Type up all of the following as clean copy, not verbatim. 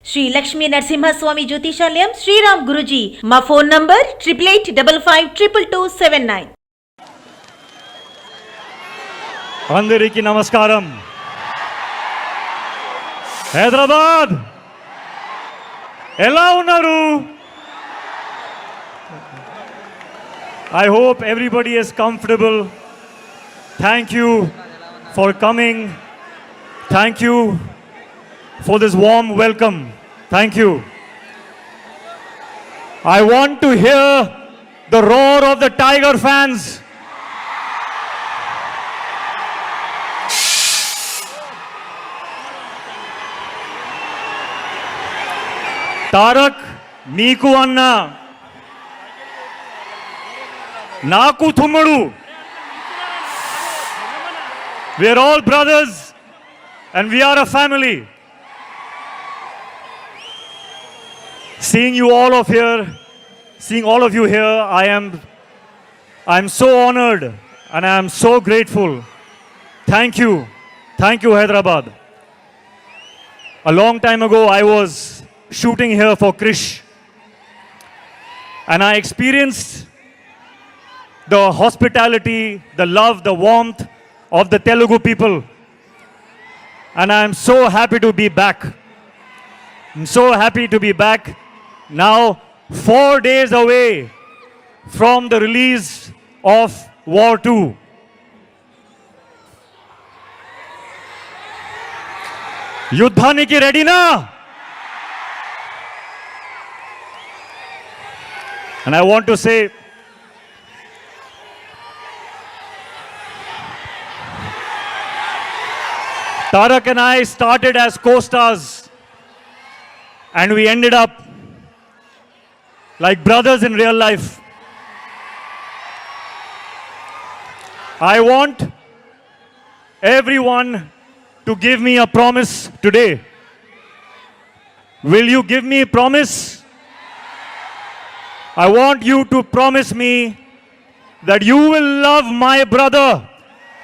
శ్రీ లక్ష్మీ నరసింహస్వామి జ్యోతిషాలయం శ్రీరామ్ గురుజీ. మా phone number 8885522279. అందరికీ నమస్కారం. హైదరాబాద్ ఎలా ఉన్నారు? I hope everybody is comfortable. Thank you for coming. Thank you for this warm welcome. Thank you. I want to hear the roar of the Tiger fans. Tarak నీకు అన్న నాకు తుమ్ముడు. We are all brothers and we are a family. Seeing you all of here, seeing all of you here, I am so honored and I am so grateful. Thank you Hyderabad. A long time ago I was shooting here for Krish and I experienced the hospitality, the love, the warmth of the Telugu people, and I am so happy to be back. I'm so happy to be back now, 4 days away from the release of War 2. యుద్ధానికి రెడీనా? And I want to say, Tarak and I started as co-stars and we ended up like brothers in real life. I want everyone to give me a promise today. Will you give me a promise? I want you to promise me that you will love my brother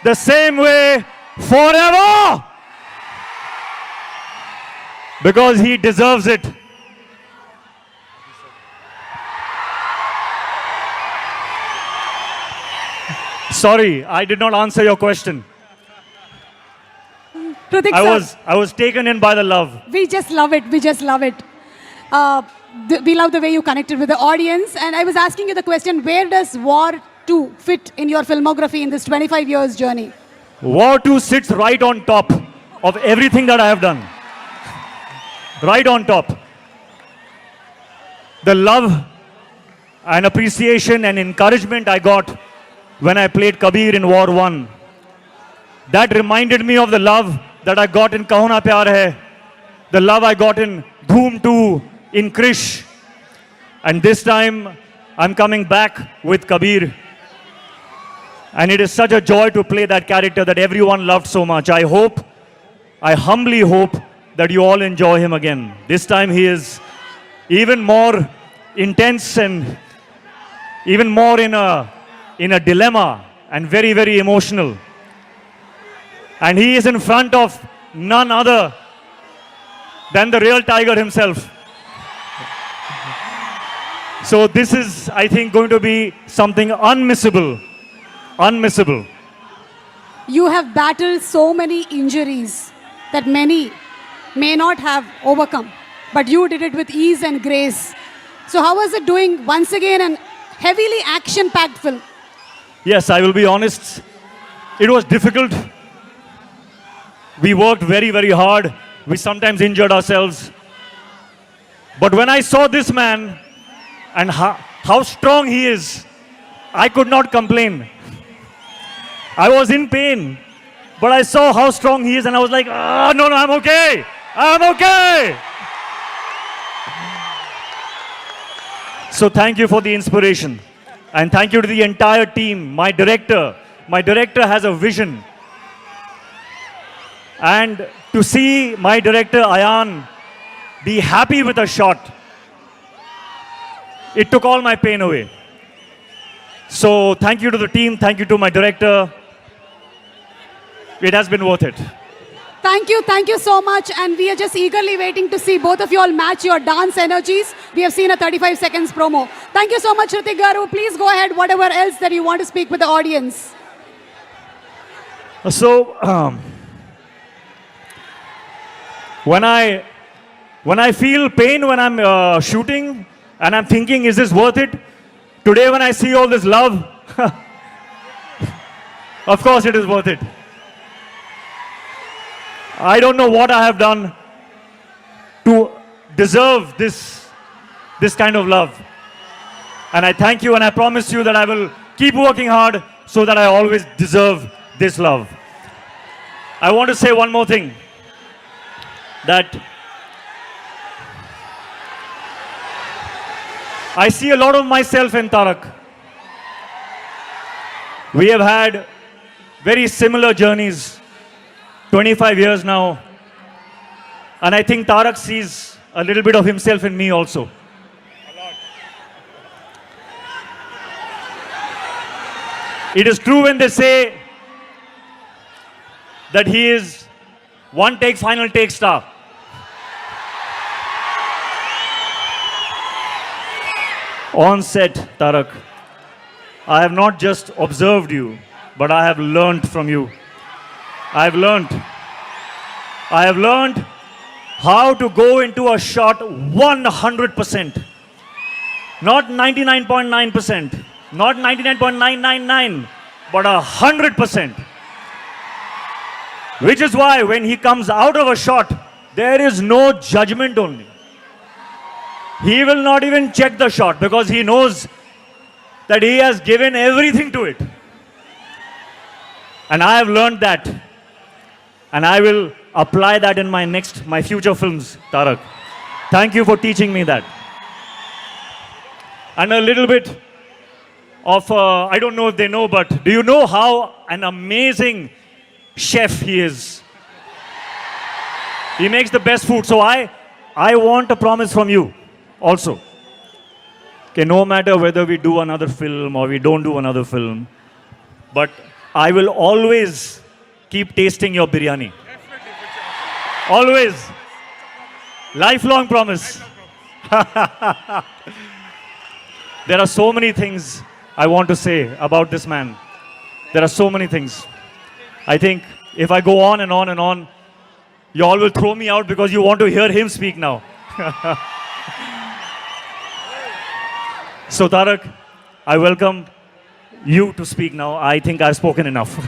the same way forever, because he deserves it. Sorry, I did not answer your question. Hrithik I was taken in by the love. We just love it. We just love it. We love the way you connected with the audience. And I was asking you the question, where does War 2 fit in your filmography in this 25 years journey? War 2 sits right on top of everything that I have done. Right on top. The love and appreciation and encouragement I got when I played Kabir in War 1. That reminded me of the love that I got in Kahuna Pyar Hai. The love I got in Dhoom 2, in Krish. And this time I'm coming back with Kabir. And it is such a joy to play that character that everyone loved so much. I humbly hope that you all enjoy him again. This time he is even more intense and even more in a dilemma and very, very emotional. And he is in front of none other than the real Tiger himself. So this is, I think, going to be something unmissable. Unmissable. You have battled so many injuries that many may not have overcome, but you did it with ease and grace. So how was it doing once again an heavily action-packed film? Yes, I will be honest. It was difficult. We worked very, very hard. We sometimes injured ourselves. But when I saw this man and how strong he is, I could not complain. I was in pain, but I saw how strong he is and I was like, no, I'm okay. I'm okay. So thank you for the inspiration. And thank you to the entire team, my director. My director has a vision. And to see my director, Ayan, be happy with a shot, it took all my pain away. So thank you to the team, thank you to my director. It has been worth it. Thank you so much. And we are just eagerly waiting to see both of you all match your dance energies. We have seen a 35 seconds promo. Thank you so much, Hrithik Garu. Please go ahead, whatever else that you want to speak with the audience. So, when I feel pain when I'm shooting and I'm thinking, is this worth it? Today when I see all this love, of course it is worth it. I don't know what I have done to deserve this kind of love. And I thank you and I promise you that I will keep working hard so that I always deserve this love. I want to say one more thing, that I see a lot of myself in Tarak. We have had very similar journeys, 25 years now. And I think Tarak sees a little bit of himself in me also. It is true when they say that he is one take, final take star. On set, Tarak, I have not just observed you, but I have learned from you. I have learned how to go into a shot 100%. Not 99.9%, not 99.999, but 100%. Which is why when he comes out of a shot, there is no judgment only. He will not even check the shot because he knows that he has given everything to it. And I have learned that. And I will apply that in my future films, Tarak. Thank you for teaching me that. And a little bit of, I don't know if they know, but do you know how an amazing chef he is? He makes the best food. So I want a promise from you also. Okay, no matter whether we do another film or we don't do another film, but I will always keep tasting your biryani. Always. Lifelong promise. There are so many things I want to say about this man. There are so many things. I think if I go on and on and on, you all will throw me out because you want to hear him speak now. So Tarak, I welcome you to speak now. I think I've spoken enough.